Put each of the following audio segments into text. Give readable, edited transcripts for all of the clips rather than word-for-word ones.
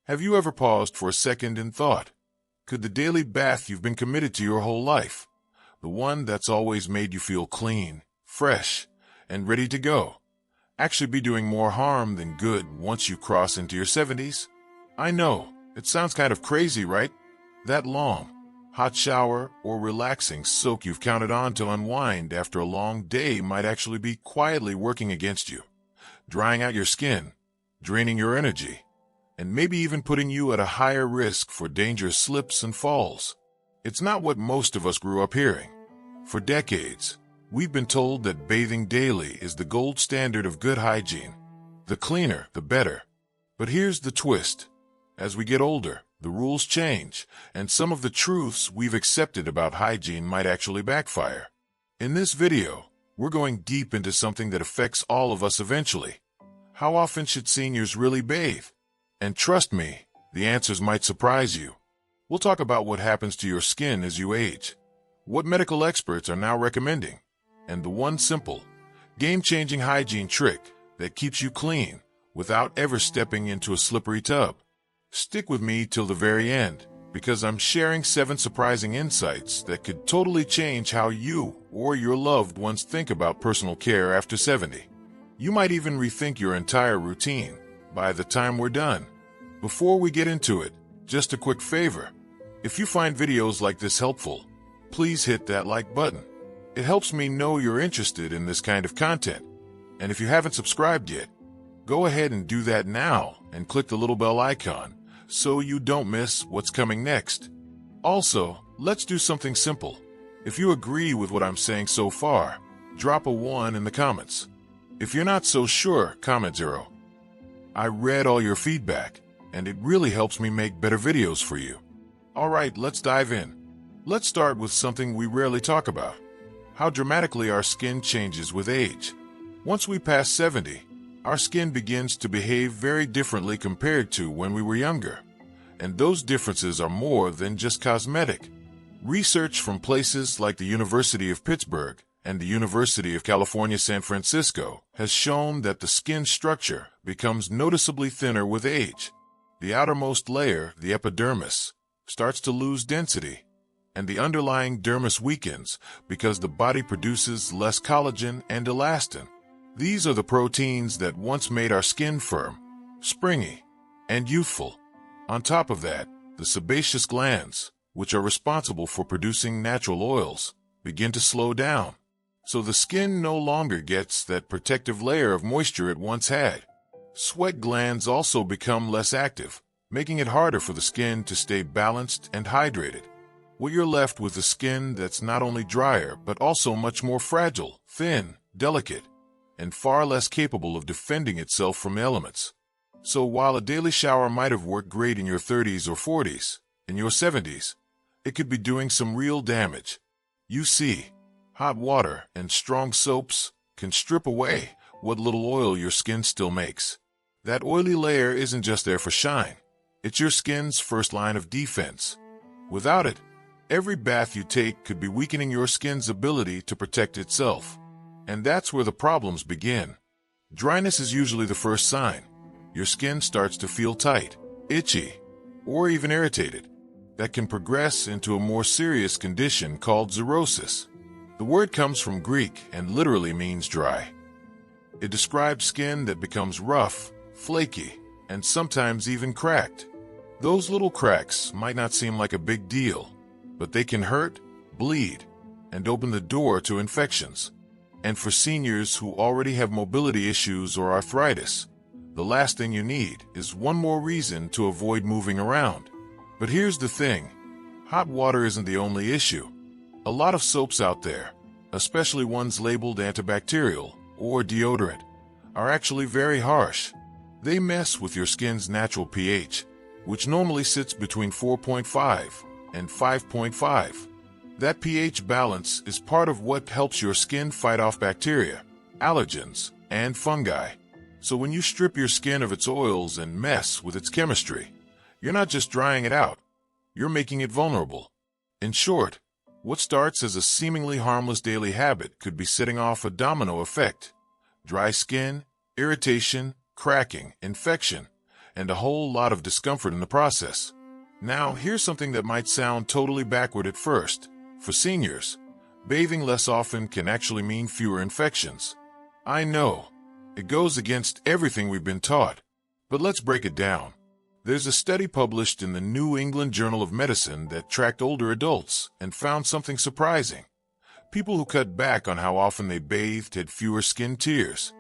Have you ever paused for a second and thought, could the daily bath you've been committed to your whole life, the one that's always made you feel clean, fresh, and ready to go, actually be doing more harm than good once you cross into your 70s? I know, it sounds kind of crazy, right? That long, hot shower or relaxing soak you've counted on to unwind after a long day might actually be quietly working against you, drying out your skin, draining your energy, and maybe even putting you at a higher risk for dangerous slips and falls. It's not what most of us grew up hearing. For decades, we've been told that bathing daily is the gold standard of good hygiene. The cleaner, the better. But here's the twist. As we get older, the rules change, and some of the truths we've accepted about hygiene might actually backfire. In this video, we're going deep into something that affects all of us eventually. How often should seniors really bathe? And trust me, the answers might surprise you. We'll talk about what happens to your skin as you age, what medical experts are now recommending, and the one simple, game-changing hygiene trick that keeps you clean without ever stepping into a slippery tub. Stick with me till the very end, because I'm sharing 7 surprising insights that could totally change how you or your loved ones think about personal care after 70. You might even rethink your entire routine by the time we're done. Before we get into it, just a quick favor. If you find videos like this helpful, please hit that like button. It helps me know you're interested in this kind of content. And if you haven't subscribed yet, go ahead and do that now and click the little bell icon so you don't miss what's coming next. Also, let's do something simple. If you agree with what I'm saying so far, drop a 1 in the comments. If you're not so sure, comment 0. I read all your feedback, and it really helps me make better videos for you. Alright, let's dive in. Let's start with something we rarely talk about. How dramatically our skin changes with age. Once we pass 70, our skin begins to behave very differently compared to when we were younger. And those differences are more than just cosmetic. Research from places like the University of Pittsburgh and the University of California, San Francisco has shown that the skin structure becomes noticeably thinner with age. The outermost layer, the epidermis, starts to lose density, and the underlying dermis weakens because the body produces less collagen and elastin. These are the proteins that once made our skin firm, springy, and youthful. On top of that, the sebaceous glands, which are responsible for producing natural oils, begin to slow down. So the skin no longer gets that protective layer of moisture it once had. Sweat glands also become less active, making it harder for the skin to stay balanced and hydrated. What you're left with is skin that's not only drier, but also much more fragile, thin, delicate, and far less capable of defending itself from elements. So while a daily shower might have worked great in your 30s or 40s, in your 70s, it could be doing some real damage. You see, hot water and strong soaps can strip away what little oil your skin still makes. That oily layer isn't just there for shine. It's your skin's first line of defense. Without it, every bath you take could be weakening your skin's ability to protect itself. And that's where the problems begin. Dryness is usually the first sign. Your skin starts to feel tight, itchy, or even irritated. That can progress into a more serious condition called xerosis. The word comes from Greek and literally means dry. It describes skin that becomes rough, flaky, and sometimes even cracked. Those little cracks might not seem like a big deal, but they can hurt, bleed, and open the door to infections. And for seniors who already have mobility issues or arthritis, the last thing you need is one more reason to avoid moving around. But here's the thing, hot water isn't the only issue. A lot of soaps out there, especially ones labeled antibacterial or deodorant, are actually very harsh. They mess with your skin's natural pH, which normally sits between 4.5 and 5.5. That pH balance is part of what helps your skin fight off bacteria, allergens, and fungi. So when you strip your skin of its oils and mess with its chemistry, you're not just drying it out, you're making it vulnerable. In short, what starts as a seemingly harmless daily habit could be setting off a domino effect. Dry skin, irritation, cracking, infection, and a whole lot of discomfort in the process. Now, here's something that might sound totally backward at first. For seniors, bathing less often can actually mean fewer infections. I know, it goes against everything we've been taught, but let's break it down. There's a study published in the New England Journal of Medicine that tracked older adults and found something surprising. People who cut back on how often they bathed had fewer skin tears.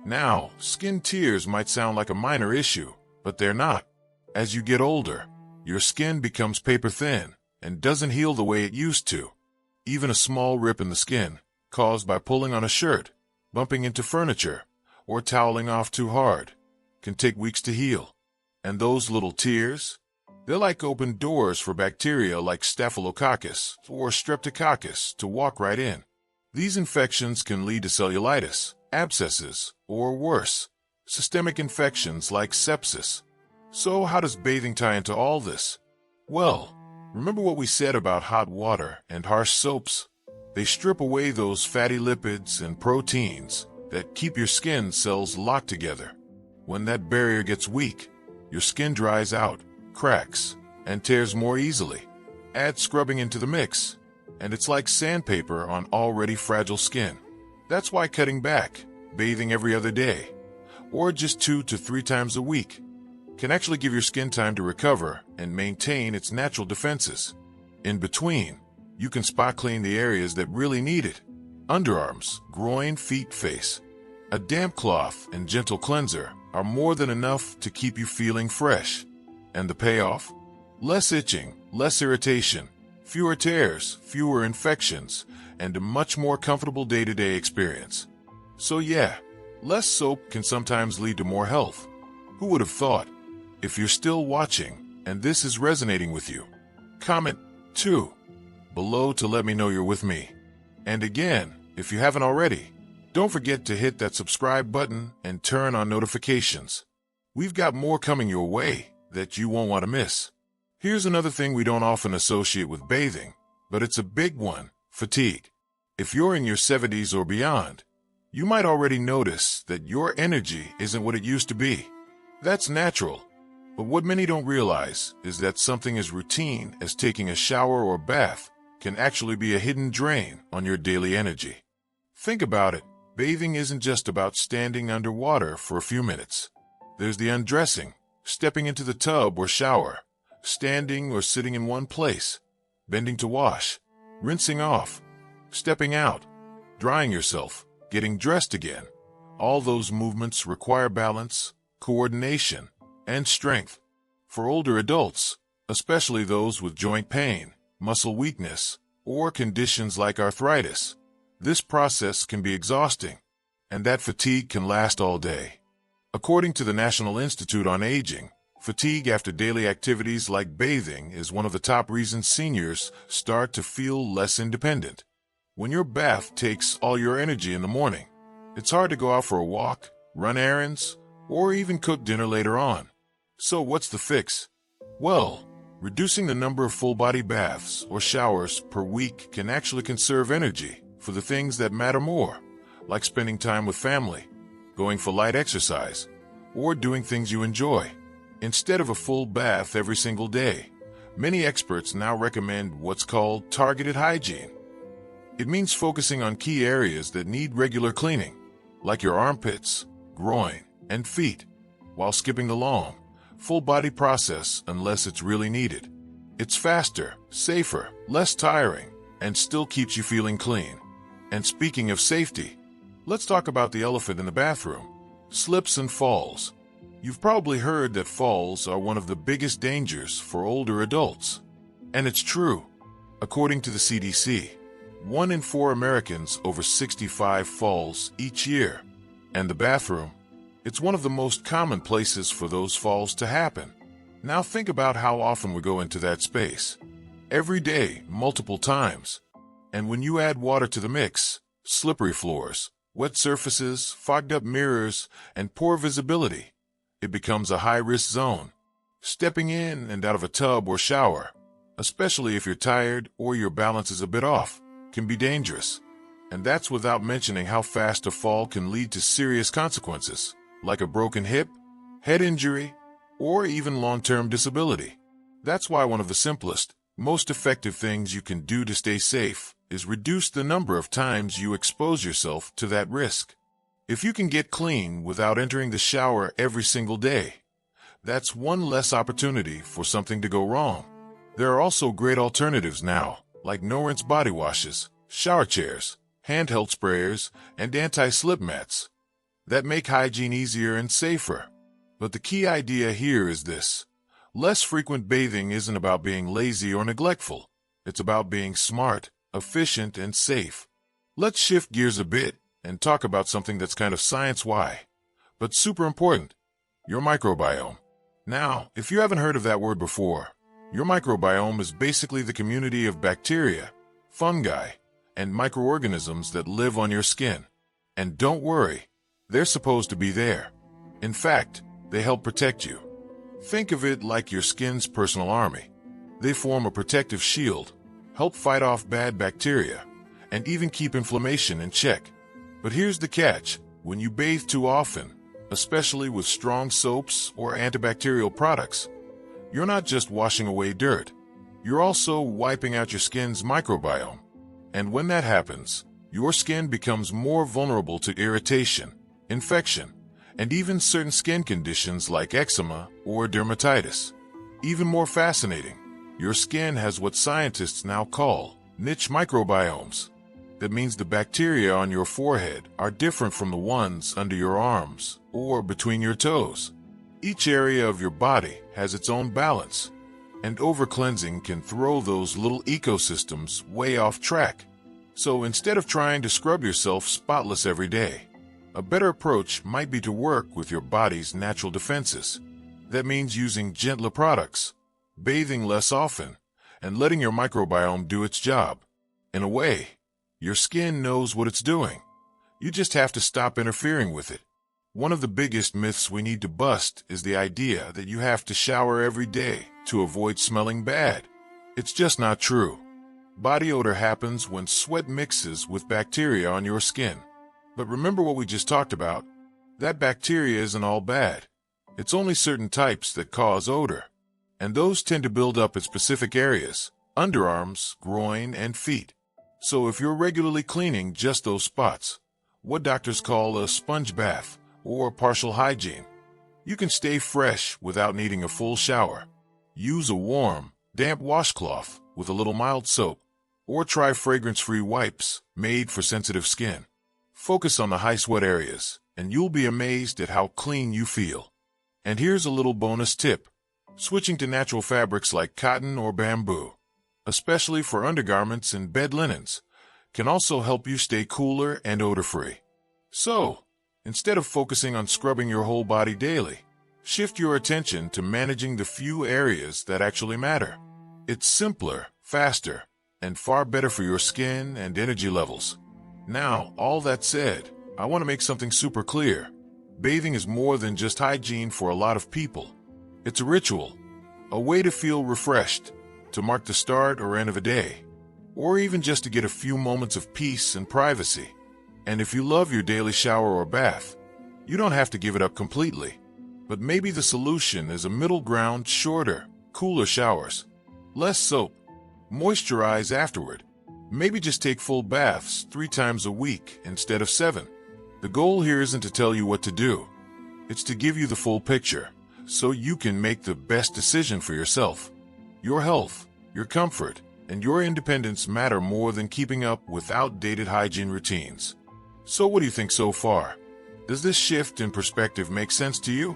Now, skin tears might sound like a minor issue, but they're not. As you get older, your skin becomes paper thin and doesn't heal the way it used to. Even a small rip in the skin, caused by pulling on a shirt, bumping into furniture, or toweling off too hard, can take weeks to heal. And those little tears? They're like open doors for bacteria like Staphylococcus or Streptococcus to walk right in. These infections can lead to cellulitis, abscesses, or worse, systemic infections like sepsis. So how does bathing tie into all this? Well, remember what we said about hot water and harsh soaps? They strip away those fatty lipids and proteins that keep your skin cells locked together. When that barrier gets weak, your skin dries out, cracks, and tears more easily. Add scrubbing into the mix, and it's like sandpaper on already fragile skin. That's why cutting back, bathing every other day, or just 2 to 3 times a week, can actually give your skin time to recover and maintain its natural defenses. In between, you can spot clean the areas that really need it. Underarms, groin, feet, face. A damp cloth and gentle cleanser are more than enough to keep you feeling fresh. And the payoff? Less itching, less irritation, fewer tears, fewer infections, and a much more comfortable day-to-day experience. So yeah, less soap can sometimes lead to more health. Who would have thought? If you're still watching and this is resonating with you, comment 2 below to let me know you're with me. And again, if you haven't already, don't forget to hit that subscribe button and turn on notifications. We've got more coming your way that you won't want to miss. Here's another thing we don't often associate with bathing, but it's a big one: fatigue. If you're in your 70s or beyond, you might already notice that your energy isn't what it used to be. That's natural, but what many don't realize is that something as routine as taking a shower or bath can actually be a hidden drain on your daily energy. Think about it. Bathing isn't just about standing under water for a few minutes. There's the undressing, stepping into the tub or shower, standing or sitting in one place, bending to wash, rinsing off, stepping out, drying yourself, getting dressed again. All those movements require balance, coordination, and strength. For older adults, especially those with joint pain, muscle weakness, or conditions like arthritis, this process can be exhausting, and that fatigue can last all day. According to the National Institute on Aging, fatigue after daily activities like bathing is one of the top reasons seniors start to feel less independent. When your bath takes all your energy in the morning, it's hard to go out for a walk, run errands, or even cook dinner later on. So what's the fix? Well, reducing the number of full-body baths or showers per week can actually conserve energy for the things that matter more, like spending time with family, going for light exercise, or doing things you enjoy. Instead of a full bath every single day, many experts now recommend what's called targeted hygiene. It means focusing on key areas that need regular cleaning, like your armpits, groin, and feet, while skipping the long, full-body process unless it's really needed. It's faster, safer, less tiring, and still keeps you feeling clean. And speaking of safety, let's talk about the elephant in the bathroom: slips and falls. You've probably heard that falls are one of the biggest dangers for older adults. And it's true. According to the CDC, 1 in 4 Americans over 65 falls each year. And the bathroom? It's one of the most common places for those falls to happen. Now think about how often we go into that space. Every day, multiple times. And when you add water to the mix, slippery floors, wet surfaces, fogged up mirrors, and poor visibility, it becomes a high-risk zone. Stepping in and out of a tub or shower, especially if you're tired or your balance is a bit off, can be dangerous. And that's without mentioning how fast a fall can lead to serious consequences, like a broken hip, head injury, or even long-term disability. That's why one of the simplest, most effective things you can do to stay safe is reduce the number of times you expose yourself to that risk. If you can get clean without entering the shower every single day, that's one less opportunity for something to go wrong. There are also great alternatives now, like no-rinse body washes, shower chairs, handheld sprayers, and anti-slip mats that make hygiene easier and safer. But the key idea here is this: less frequent bathing isn't about being lazy or neglectful. It's about being smart, efficient, and safe. Let's shift gears a bit and talk about something that's kind of science-why, but super important: your microbiome. Now, if you haven't heard of that word before, your microbiome is basically the community of bacteria, fungi, and microorganisms that live on your skin. And don't worry, they're supposed to be there. In fact, they help protect you. Think of it like your skin's personal army. They form a protective shield, help fight off bad bacteria, and even keep inflammation in check. But here's the catch: when you bathe too often, especially with strong soaps or antibacterial products, you're not just washing away dirt, you're also wiping out your skin's microbiome. And when that happens, your skin becomes more vulnerable to irritation, infection, and even certain skin conditions like eczema or dermatitis. Even more fascinating, your skin has what scientists now call niche microbiomes. That means the bacteria on your forehead are different from the ones under your arms or between your toes. Each area of your body has its own balance, and over-cleansing can throw those little ecosystems way off track. So instead of trying to scrub yourself spotless every day, a better approach might be to work with your body's natural defenses. That means using gentler products, bathing less often, and letting your microbiome do its job. In a way, your skin knows what it's doing. You just have to stop interfering with it. One of the biggest myths we need to bust is the idea that you have to shower every day to avoid smelling bad. It's just not true. Body odor happens when sweat mixes with bacteria on your skin. But remember what we just talked about? That bacteria isn't all bad. It's only certain types that cause odor. And those tend to build up in specific areas: underarms, groin, and feet. So if you're regularly cleaning just those spots, what doctors call a sponge bath or partial hygiene, you can stay fresh without needing a full shower. Use a warm, damp washcloth with a little mild soap, or try fragrance-free wipes made for sensitive skin. Focus on the high sweat areas, and you'll be amazed at how clean you feel. And here's a little bonus tip: switching to natural fabrics like cotton or bamboo, especially for undergarments and bed linens, can also help you stay cooler and odor-free. So, instead of focusing on scrubbing your whole body daily, shift your attention to managing the few areas that actually matter. It's simpler, faster, and far better for your skin and energy levels. Now, all that said, I want to make something super clear. Bathing is more than just hygiene for a lot of people. It's a ritual, a way to feel refreshed, to mark the start or end of a day, or even just to get a few moments of peace and privacy. And if you love your daily shower or bath, you don't have to give it up completely. But maybe the solution is a middle ground: shorter, cooler showers, less soap, moisturize afterward. Maybe just take full baths 3 times a week instead of 7. The goal here isn't to tell you what to do. It's to give you the full picture, so you can make the best decision for yourself. Your health, your comfort, and your independence matter more than keeping up with outdated hygiene routines. So what do you think so far? Does this shift in perspective make sense to you?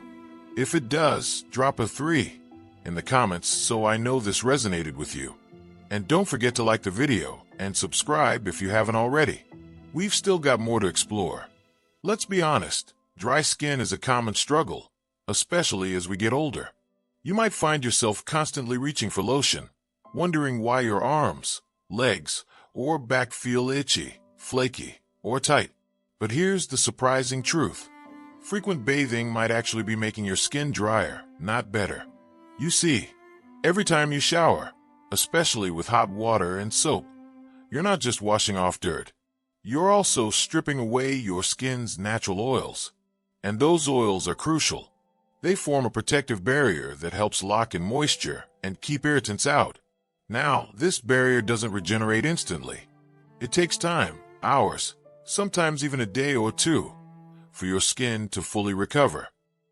If it does, drop a 3 in the comments so I know this resonated with you. And don't forget to like the video and subscribe if you haven't already. We've still got more to explore. Let's be honest, dry skin is a common struggle, especially as we get older. You might find yourself constantly reaching for lotion, wondering why your arms, legs, or back feel itchy, flaky, or tight. But here's the surprising truth. Frequent bathing might actually be making your skin drier, not better. You see, every time you shower, especially with hot water and soap, you're not just washing off dirt. You're also stripping away your skin's natural oils. And those oils are crucial. They form a protective barrier that helps lock in moisture and keep irritants out. Now, this barrier doesn't regenerate instantly. It takes time, hours, sometimes even a day or two, for your skin to fully recover.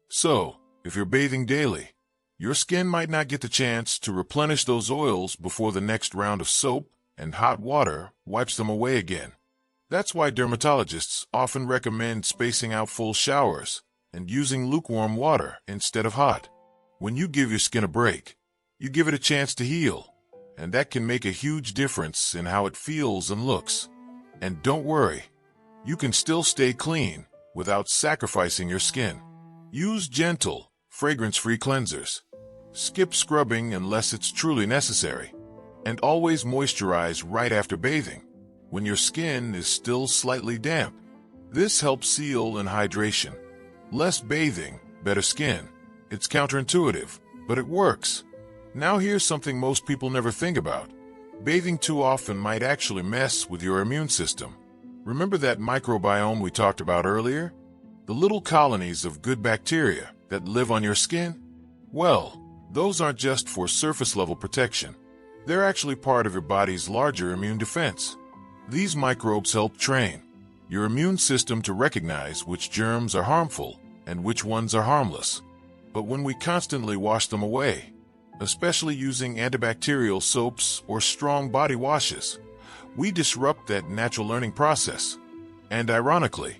So, if you're bathing daily, your skin might not get the chance to replenish those oils before the next round of soap and hot water wipes them away again. That's why dermatologists often recommend spacing out full showers and using lukewarm water instead of hot. When you give your skin a break, you give it a chance to heal, and that can make a huge difference in how it feels and looks. And don't worry, you can still stay clean without sacrificing your skin. Use gentle, fragrance-free cleansers. Skip scrubbing unless it's truly necessary. And always moisturize right after bathing, when your skin is still slightly damp. This helps seal and hydration. Less bathing, better skin. It's counterintuitive, but it works. Now here's something most people never think about. Bathing too often might actually mess with your immune system. Remember that microbiome we talked about earlier? The little colonies of good bacteria that live on your skin? Well, those aren't just for surface-level protection. They're actually part of your body's larger immune defense. These microbes help train your immune system to recognize which germs are harmful and which ones are harmless. But when we constantly wash them away, especially using antibacterial soaps or strong body washes, we disrupt that natural learning process. And ironically,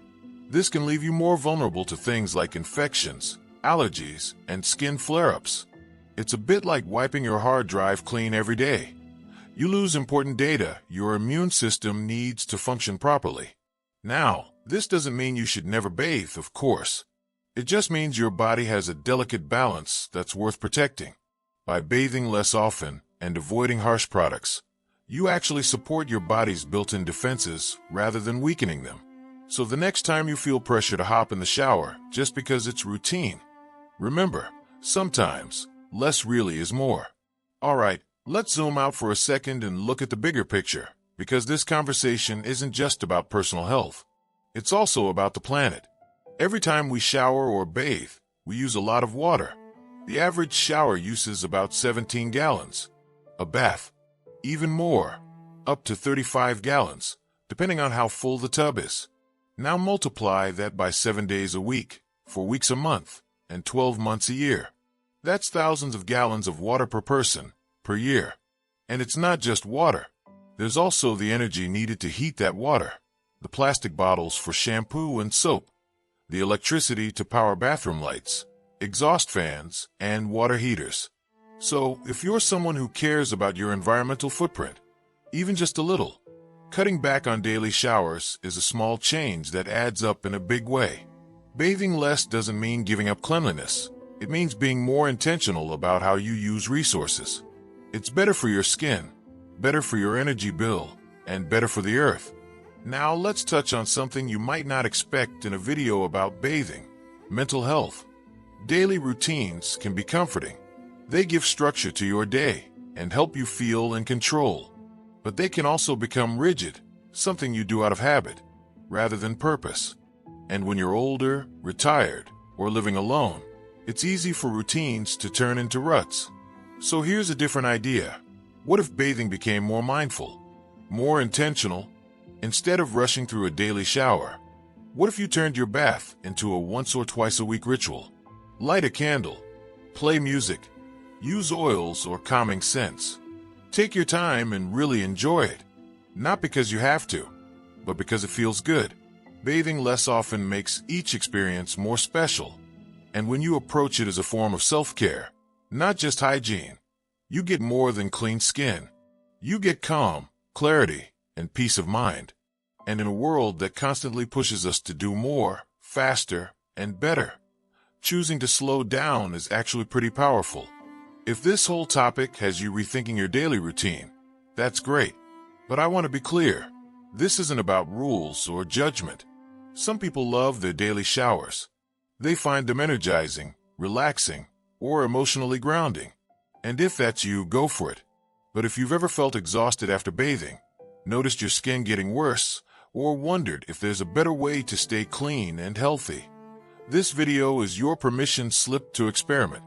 this can leave you more vulnerable to things like infections, allergies, and skin flare-ups. It's a bit like wiping your hard drive clean every day. You lose important data your immune system needs to function properly. Now, this doesn't mean you should never bathe, of course. It just means your body has a delicate balance that's worth protecting. By bathing less often and avoiding harsh products, you actually support your body's built-in defenses rather than weakening them. So the next time you feel pressure to hop in the shower just because it's routine, remember, sometimes less really is more. All right, let's zoom out for a second and look at the bigger picture, because this conversation isn't just about personal health. It's also about the planet. Every time we shower or bathe, we use a lot of water. The average shower uses about 17 gallons. A bath, even more, up to 35 gallons, depending on how full the tub is. Now multiply that by 7 days a week, 4 weeks a month, and 12 months a year. That's thousands of gallons of water per person, per year. And it's not just water. There's also the energy needed to heat that water. The plastic bottles for shampoo and soap. The electricity to power bathroom lights, exhaust fans, and water heaters. So, if you're someone who cares about your environmental footprint, even just a little, cutting back on daily showers is a small change that adds up in a big way. Bathing less doesn't mean giving up cleanliness. It means being more intentional about how you use resources. It's better for your skin, better for your energy bill, and better for the earth. Now let's touch on something you might not expect in a video about bathing: mental health. Daily routines can be comforting. They give structure to your day and help you feel in control. But they can also become rigid, something you do out of habit, rather than purpose. And when you're older, retired, or living alone, it's easy for routines to turn into ruts. So here's a different idea. What if bathing became more mindful, more intentional? Instead of rushing through a daily shower, what if you turned your bath into a once or twice a week ritual? Light a candle, play music, use oils or calming scents. Take your time and really enjoy it. Not because you have to, but because it feels good. Bathing less often makes each experience more special. And when you approach it as a form of self-care, not just hygiene, you get more than clean skin. You get calm, clarity, and peace of mind. And in a world that constantly pushes us to do more, faster, and better, choosing to slow down is actually pretty powerful. If this whole topic has you rethinking your daily routine, that's great. But I want to be clear, this isn't about rules or judgment. Some people love their daily showers. They find them energizing, relaxing, or emotionally grounding. And if that's you, go for it. But if you've ever felt exhausted after bathing, noticed your skin getting worse, or wondered if there's a better way to stay clean and healthy, This video is your permission slip to experiment.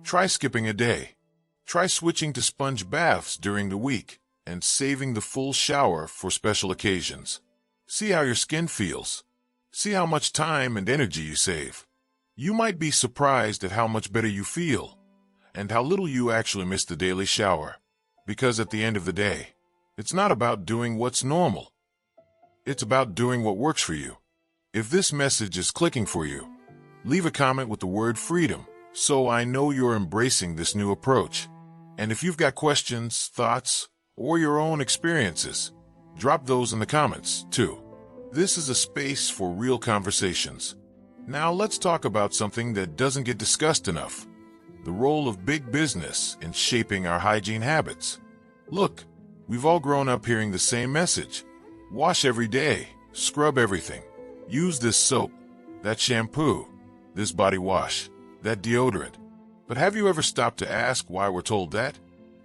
Try skipping a day. Try switching to sponge baths during the week and saving the full shower for special occasions. See how your skin feels. See how much time and energy you save. You might be surprised at how much better you feel and how little you actually miss the daily shower. Because at the end of the day, it's not about doing what's normal. It's about doing what works for you. If this message is clicking for you, leave a comment with the word freedom so I know you're embracing this new approach. And if you've got questions, thoughts, or your own experiences, drop those in the comments too. This is a space for real conversations. Now let's talk about something that doesn't get discussed enough: the role of big business in shaping our hygiene habits. Look, we've all grown up hearing the same message. Wash every day, scrub everything, use this soap, that shampoo, this body wash, that deodorant. But have you ever stopped to ask why we're told that?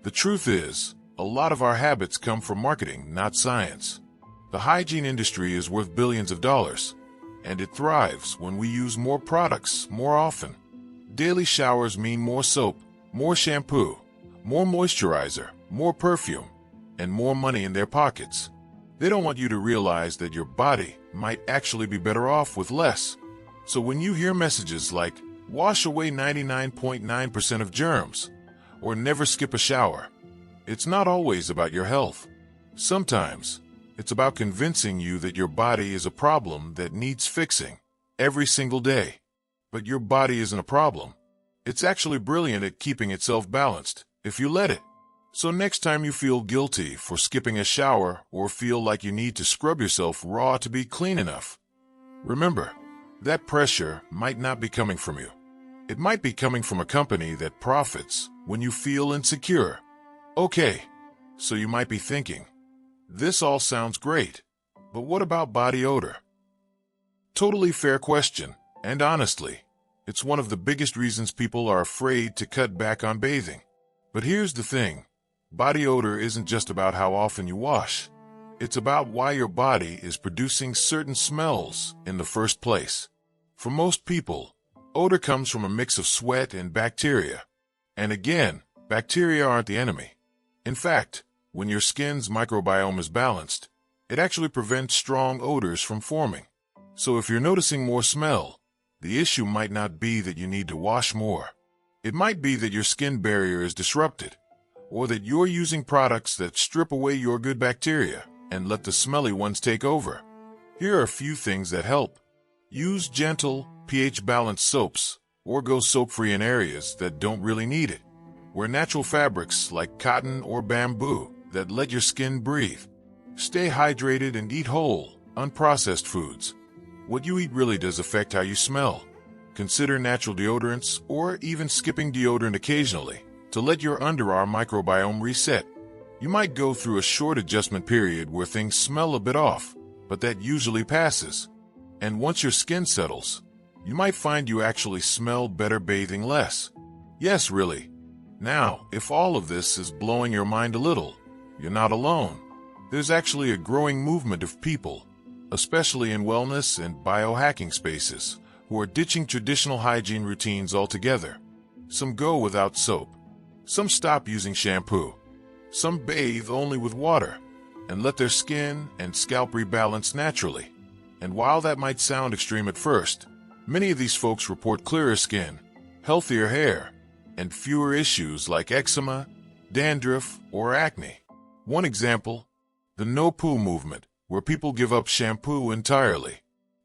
The truth is, a lot of our habits come from marketing, not science. The hygiene industry is worth billions of dollars, and it thrives when we use more products more often. Daily showers mean more soap, more shampoo, more moisturizer, more perfume, and more money in their pockets. They don't want you to realize that your body might actually be better off with less. So when you hear messages like, wash away 99.9% of germs, or never skip a shower, it's not always about your health. Sometimes, it's about convincing you that your body is a problem that needs fixing every single day. But your body isn't a problem. It's actually brilliant at keeping itself balanced, if you let it. So next time you feel guilty for skipping a shower or feel like you need to scrub yourself raw to be clean enough, remember, that pressure might not be coming from you. It might be coming from a company that profits when you feel insecure. Okay, so you might be thinking, this all sounds great, but what about body odor? Totally fair question, and honestly, it's one of the biggest reasons people are afraid to cut back on bathing. But here's the thing, body odor isn't just about how often you wash. It's about why your body is producing certain smells in the first place. For most people, odor comes from a mix of sweat and bacteria. And again, bacteria aren't the enemy. In fact, when your skin's microbiome is balanced, it actually prevents strong odors from forming. So if you're noticing more smell, the issue might not be that you need to wash more. It might be that your skin barrier is disrupted, or that you're using products that strip away your good bacteria and let the smelly ones take over. Here are a few things that help. Use gentle, pH-balanced soaps, or go soap-free in areas that don't really need it. Wear natural fabrics like cotton or bamboo that let your skin breathe. Stay hydrated and eat whole, unprocessed foods. What you eat really does affect how you smell. Consider natural deodorants or even skipping deodorant occasionally to let your underarm microbiome reset. You might go through a short adjustment period where things smell a bit off, but that usually passes. And once your skin settles, you might find you actually smell better bathing less. Yes, really. Now, if all of this is blowing your mind a little, you're not alone. There's actually a growing movement of people, especially in wellness and biohacking spaces, who are ditching traditional hygiene routines altogether. Some go without soap. Some stop using shampoo. Some bathe only with water and let their skin and scalp rebalance naturally. And while that might sound extreme at first, many of these folks report clearer skin, healthier hair, and fewer issues like eczema, dandruff, or acne. One example, the no-poo movement, where people give up shampoo entirely.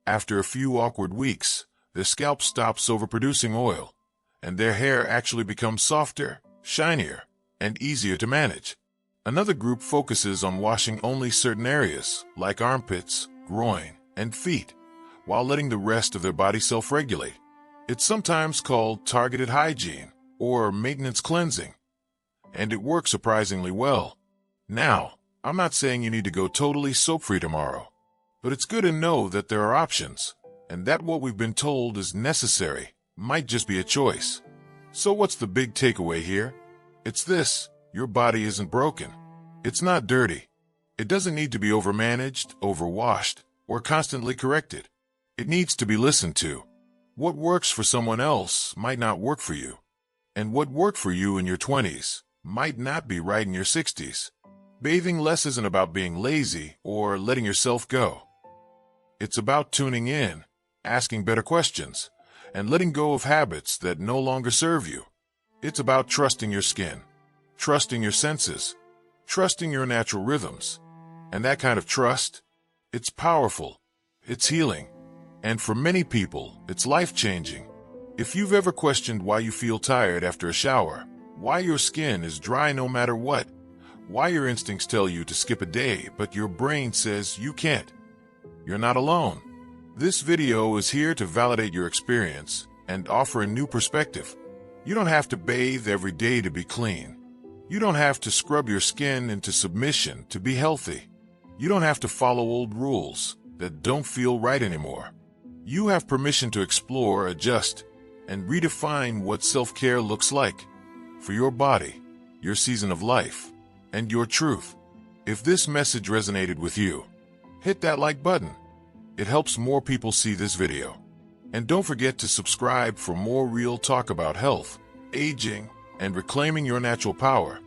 After a few awkward weeks, their scalp stops overproducing oil, and their hair actually becomes softer, shinier, and easier to manage. Another group focuses on washing only certain areas, like armpits, groin, and feet, while letting the rest of their body self-regulate. It's sometimes called targeted hygiene or maintenance cleansing, and it works surprisingly well. Now, I'm not saying you need to go totally soap-free tomorrow, but it's good to know that there are options, and that what we've been told is necessary might just be a choice. So what's the big takeaway here? It's this: your body isn't broken. It's not dirty. It doesn't need to be overmanaged, overwashed, or constantly corrected. It needs to be listened to. What works for someone else might not work for you. And what worked for you in your 20s might not be right in your 60s. Bathing less isn't about being lazy or letting yourself go. It's about tuning in, asking better questions, and letting go of habits that no longer serve you. It's about trusting your skin, trusting your senses, trusting your natural rhythms. And that kind of trust, it's powerful, it's healing, and for many people, it's life-changing. If you've ever questioned why you feel tired after a shower, why your skin is dry no matter what, why your instincts tell you to skip a day but your brain says you can't, you're not alone. This video is here to validate your experience and offer a new perspective. You don't have to bathe every day to be clean. You don't have to scrub your skin into submission to be healthy. You don't have to follow old rules that don't feel right anymore. You have permission to explore, adjust, and redefine what self-care looks like for your body, your season of life, and your truth. If this message resonated with you, hit that like button. It helps more people see this video. And don't forget to subscribe for more real talk about health, aging, and reclaiming your natural power.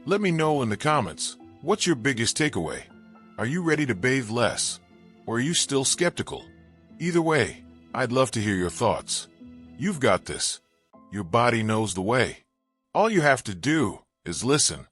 Let me know in the comments, what's your biggest takeaway? Are you ready to bathe less? Or are you still skeptical? Either way, I'd love to hear your thoughts. You've got this. Your body knows the way. All you have to do is listen.